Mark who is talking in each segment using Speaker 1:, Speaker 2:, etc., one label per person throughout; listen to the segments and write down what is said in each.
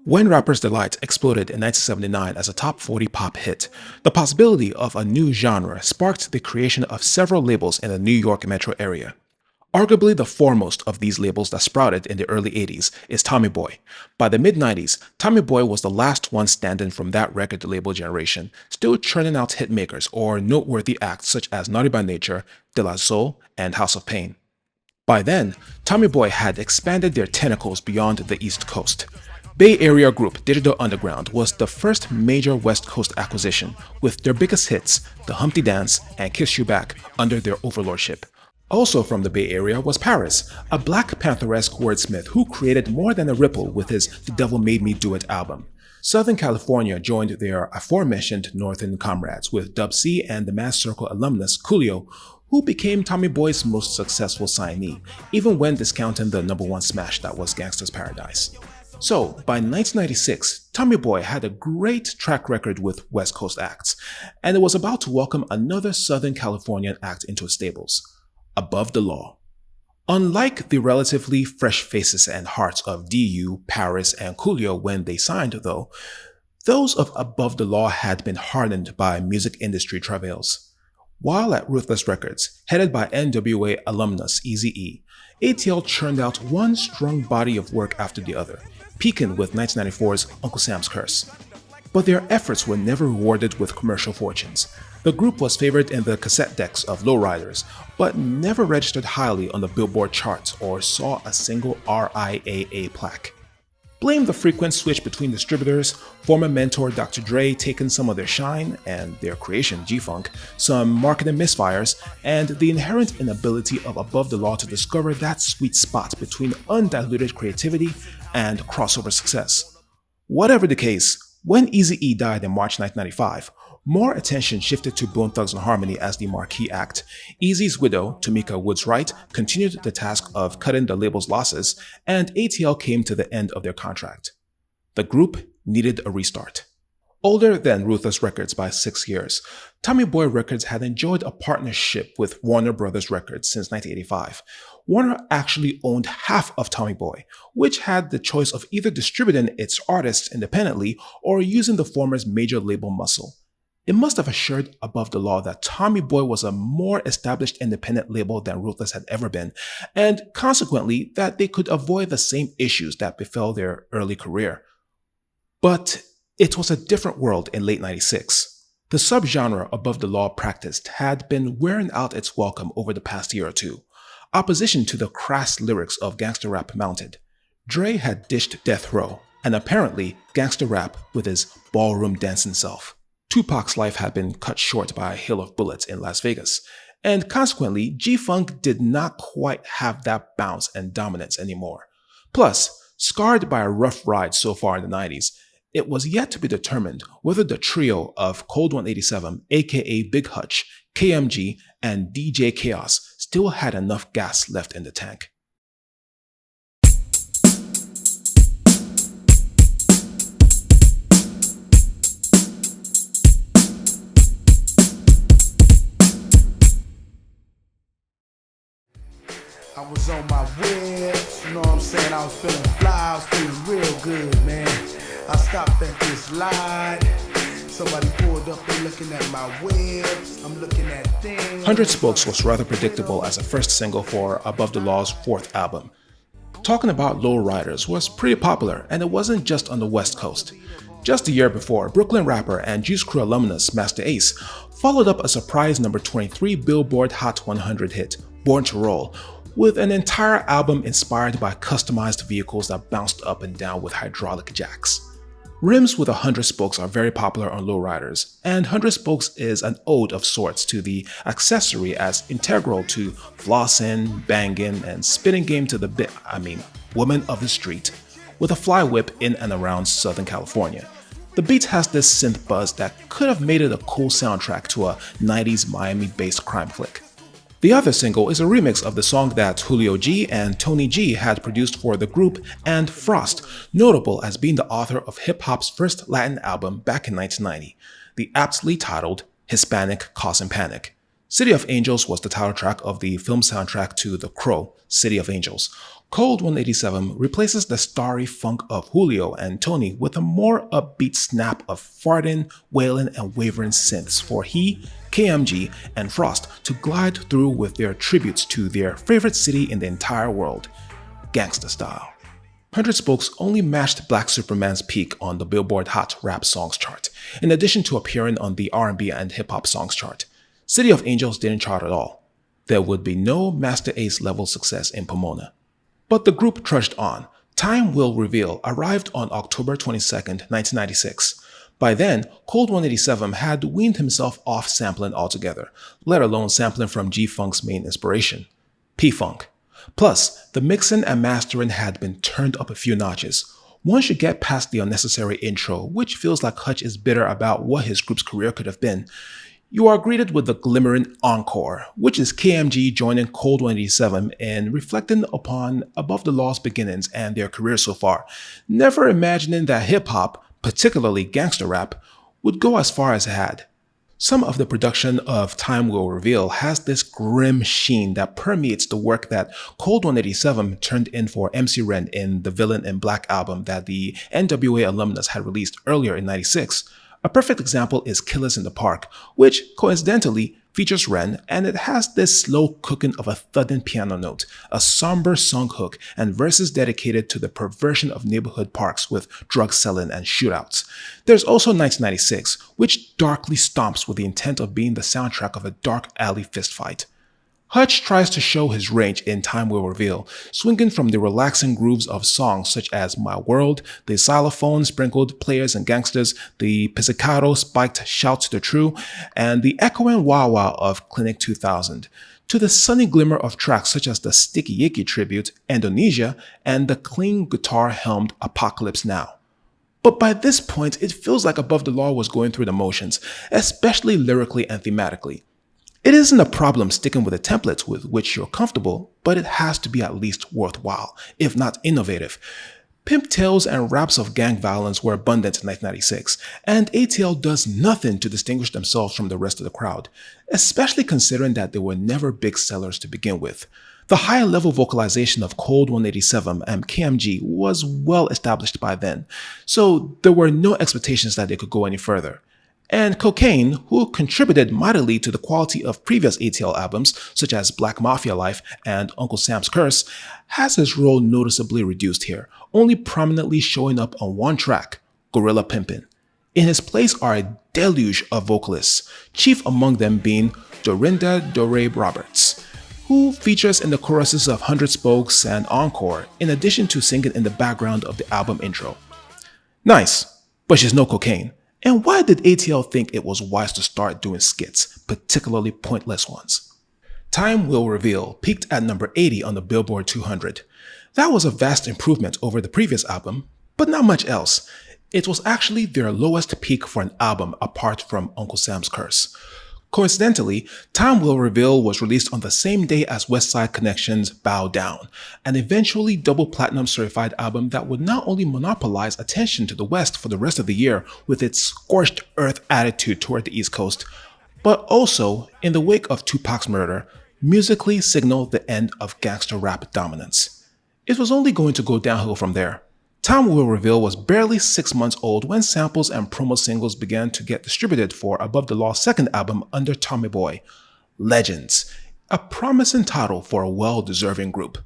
Speaker 1: When Rapper's Delight exploded in 1979 as a top 40 pop hit, the possibility of a new genre sparked the creation of several labels in the New York metro area. Arguably the foremost of these labels that sprouted in the early 80s is Tommy Boy. By the mid-90s, Tommy Boy was the last one standing from that record label generation, still churning out hitmakers or noteworthy acts such as Naughty by Nature, De La Soul, and House of Pain. By then, Tommy Boy had expanded their tentacles beyond the East Coast. Bay Area group Digital Underground was the first major West Coast acquisition, with their biggest hits, The Humpty Dance and Kiss You Back, under their overlordship. Also from the Bay Area was Paris, a Black Panther-esque wordsmith who created more than a ripple with his The Devil Made Me Do It album. Southern California joined their aforementioned Northern comrades with Dub C and the Mass Circle alumnus Coolio, who became Tommy Boy's most successful signee, even when discounting the #1 smash that was Gangsta's Paradise. So, by 1996, Tommy Boy had a great track record with West Coast acts, and it was about to welcome another Southern Californian act into its stables, Above the Law. Unlike the relatively fresh faces and hearts of DU, Paris, and Coolio when they signed, though, those of Above the Law had been hardened by music industry travails. While at Ruthless Records, headed by NWA alumnus Eazy-E, ATL churned out one strong body of work after the other, peaking with 1994's Uncle Sam's Curse. But their efforts were never rewarded with commercial fortunes. The group was favored in the cassette decks of lowriders, but never registered highly on the Billboard charts or saw a single RIAA plaque. Blame the frequent switch between distributors, former mentor Dr. Dre taking some of their shine, and their creation G-Funk, some marketing misfires, and the inherent inability of Above the Law to discover that sweet spot between undiluted creativity and crossover success. Whatever the case, when Eazy-E died in March 1995, more attention shifted to Bone Thugs-n-Harmony as the marquee act. Eazy's widow, Tamika Woods Wright, continued the task of cutting the label's losses, and ATL came to the end of their contract. The group needed a restart. Older than Ruthless Records by 6 years, Tommy Boy Records had enjoyed a partnership with Warner Brothers Records since 1985. Warner actually owned half of Tommy Boy, which had the choice of either distributing its artists independently or using the former's major label muscle. It must have assured Above the Law that Tommy Boy was a more established independent label than Ruthless had ever been, and consequently that they could avoid the same issues that befell their early career. But it was a different world in late 96. The subgenre Above the Law practiced had been wearing out its welcome over the past year or two. Opposition to the crass lyrics of gangster rap mounted. Dre had dished death row, and apparently gangster rap with his ballroom dancing self. Tupac's life had been cut short by a hail of bullets in Las Vegas, and consequently, G-Funk did not quite have that bounce and dominance anymore. Plus, scarred by a rough ride so far in the 90s, it was yet to be determined whether the trio of Cold 187, aka Big Hutch, KMG, and DJ Chaos still had enough gas left in the tank.
Speaker 2: I was on my whips, you know what I'm saying? I was feeling fly, I was feeling real good, man. I stopped at this light. Somebody pulled up, they looking at my whips. I'm looking at things.
Speaker 1: 100 Spokes was rather predictable as a first single for Above the Law's fourth album. Talking about lowriders was pretty popular, and it wasn't just on the West Coast. Just a year before, Brooklyn rapper and Juice Crew alumnus Master Ace followed up a surprise number 23 Billboard Hot 100 hit, Born to Roll, with an entire album inspired by customized vehicles that bounced up and down with hydraulic jacks. Rims with 100 spokes are very popular on lowriders, and 100 spokes is an ode of sorts to the accessory as integral to flossing, banging, and spitting game to the woman of the street, with a fly whip in and around Southern California. The beat has this synth buzz that could have made it a cool soundtrack to a 90s Miami-based crime flick. The other single is a remix of the song that Julio G and Tony G had produced for the group and Frost, notable as being the author of hip-hop's first Latin album back in 1990, the aptly titled Hispanic Causing Panic. City of Angels was the title track of the film soundtrack to The Crow, City of Angels. Cold 187 replaces the starry funk of Julio and Tony with a more upbeat snap of farting, wailing, and wavering synths for he, KMG, and Frost to glide through with their tributes to their favorite city in the entire world, gangsta style. 100 Spokes only matched Black Superman's peak on the Billboard Hot Rap Songs chart, in addition to appearing on the R&B and Hip Hop Songs chart. City of Angels didn't chart at all. There would be no Master Ace level success in Pomona. But the group trudged on. Time Will Reveal arrived on October 22, 1996. By then, Cold 187 had weaned himself off sampling altogether, let alone sampling from G-Funk's main inspiration, P-Funk. Plus, the mixing and mastering had been turned up a few notches. Once you get past the unnecessary intro, which feels like Hutch is bitter about what his group's career could have been, you are greeted with the glimmering encore, which is KMG joining Cold 187 and reflecting upon Above the Law's beginnings and their career so far, never imagining that hip-hop, particularly gangster rap, would go as far as it had. Some of the production of Time Will Reveal has this grim sheen that permeates the work that Cold 187 turned in for MC Ren in the Villain in Black album that the NWA alumnus had released earlier in '96. A perfect example is Killers in the Park, which, coincidentally, features Ren, and it has this slow cooking of a thudding piano note, a somber song hook, and verses dedicated to the perversion of neighborhood parks with drug selling and shootouts. There's also 1996, which darkly stomps with the intent of being the soundtrack of a dark alley fistfight. Hutch tries to show his range in Time Will Reveal, swinging from the relaxing grooves of songs such as My World, the xylophone-sprinkled Players and Gangsters, the pizzicato-spiked Shout to the True, and the echoing wah-wah of Clinic 2000, to the sunny glimmer of tracks such as the Sticky Icky tribute, Indonesia, and the clean guitar-helmed Apocalypse Now. But by this point, it feels like Above the Law was going through the motions, especially lyrically and thematically. It isn't a problem sticking with a template with which you're comfortable, but it has to be at least worthwhile, if not innovative. Pimp tales and raps of gang violence were abundant in 1996, and ATL does nothing to distinguish themselves from the rest of the crowd, especially considering that they were never big sellers to begin with. The higher level vocalization of Cold 187 and KMG was well established by then, so there were no expectations that they could go any further. And Cocaine, who contributed mightily to the quality of previous ATL albums, such as Black Mafia Life and Uncle Sam's Curse, has his role noticeably reduced here, only prominently showing up on one track, Gorilla Pimpin'. In his place are a deluge of vocalists, chief among them being Dorinda Dore Roberts, who features in the choruses of 100 Spokes and Encore, in addition to singing in the background of the album intro. Nice, but she's no Cocaine. And why did ATL think it was wise to start doing skits, particularly pointless ones? Time Will Reveal peaked at number 80 on the Billboard 200. That was a vast improvement over the previous album, but not much else. It was actually their lowest peak for an album apart from Uncle Sam's Curse. Coincidentally, Time Will Reveal was released on the same day as Westside Connection's Bow Down, an eventually double platinum certified album that would not only monopolize attention to the West for the rest of the year with its scorched earth attitude toward the East Coast, but also, in the wake of Tupac's murder, musically signaled the end of gangster rap dominance. It was only going to go downhill from there. Time Will Reveal was barely 6 months old when samples and promo singles began to get distributed for Above the Law's second album under Tommy Boy, Legends, a promising title for a well-deserving group.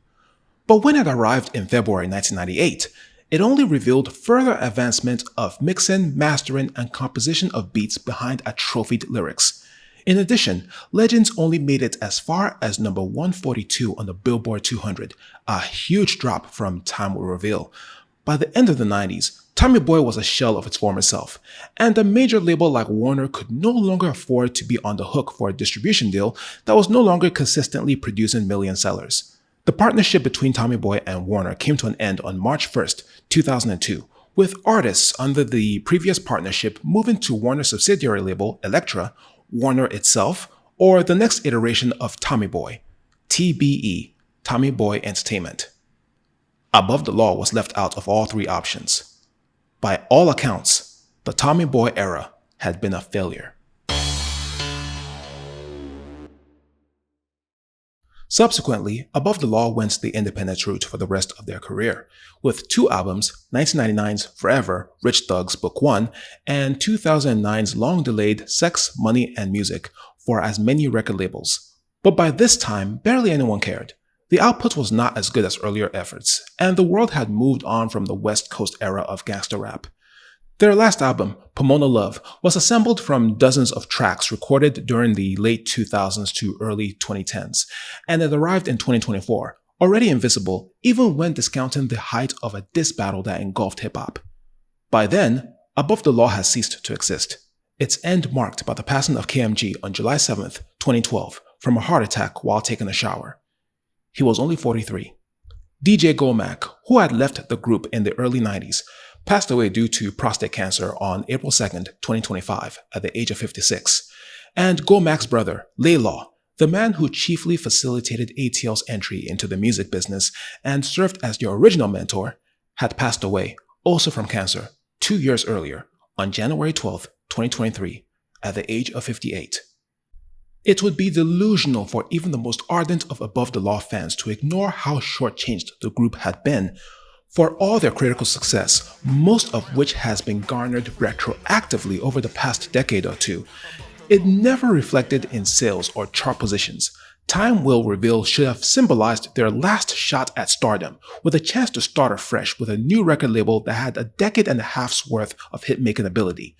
Speaker 1: But when it arrived in February 1998, it only revealed further advancement of mixing, mastering, and composition of beats behind atrophied lyrics. In addition, Legends only made it as far as number 142 on the Billboard 200, a huge drop from Time Will Reveal. By the end of the 90s, Tommy Boy was a shell of its former self, and a major label like Warner could no longer afford to be on the hook for a distribution deal that was no longer consistently producing million sellers. The partnership between Tommy Boy and Warner came to an end on March 1st, 2002, with artists under the previous partnership moving to Warner's subsidiary label, Elektra, Warner itself, or the next iteration of Tommy Boy, TBE, Tommy Boy Entertainment. Above the Law was left out of all three options. By all accounts, the Tommy Boy era had been a failure. Subsequently, Above the Law went the independent route for the rest of their career, with 2 albums, 1999's Forever, Rich Thug's Book 1, and 2009's long-delayed Sex, Money, and Music for as many record labels. But by this time, barely anyone cared. The output was not as good as earlier efforts, and the world had moved on from the West Coast era of gangsta rap. Their last album, Pomona Love, was assembled from dozens of tracks recorded during the late 2000s to early 2010s, and it arrived in 2024, already invisible even when discounting the height of a diss battle that engulfed hip-hop. By then, Above the Law has ceased to exist, its end marked by the passing of KMG on July 7, 2012, from a heart attack while taking a shower. He was only 43. DJ Gomack, who had left the group in the early 90s, passed away due to prostate cancer on April 2, 2025, at the age of 56. And Gomack's brother, Laylaw, the man who chiefly facilitated ATL's entry into the music business and served as their original mentor, had passed away, also from cancer, 2 years earlier, on January 12, 2023, at the age of 58. It would be delusional for even the most ardent of Above the Law fans to ignore how shortchanged the group had been. For all their critical success, most of which has been garnered retroactively over the past decade or two, it never reflected in sales or chart positions. Time will reveal should have symbolized their last shot at stardom, with a chance to start afresh with a new record label that had a decade and a half's worth of hit-making ability.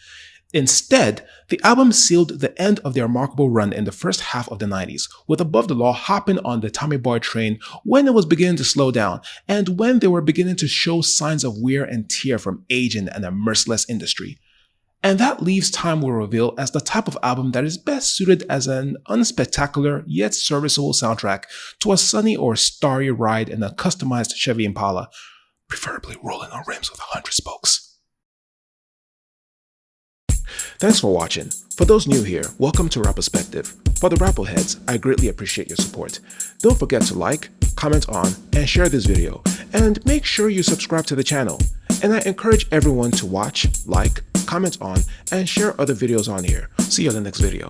Speaker 1: Instead, the album sealed the end of their remarkable run in the first half of the 90s, with Above the Law hopping on the Tommy Boy train when it was beginning to slow down, and when they were beginning to show signs of wear and tear from aging and a merciless industry. And that leaves Time Will Reveal as the type of album that is best suited as an unspectacular yet serviceable soundtrack to a sunny or starry ride in a customized Chevy Impala, preferably rolling on rims with 100 spokes. Thanks for watching. For those new here, welcome to Rap Perspective. For the Rappleheads, I greatly appreciate your support. Don't forget to like, comment on, and share this video, and make sure you subscribe to the channel. And I encourage everyone to watch, like, comment on, and share other videos on here. See you in the next video.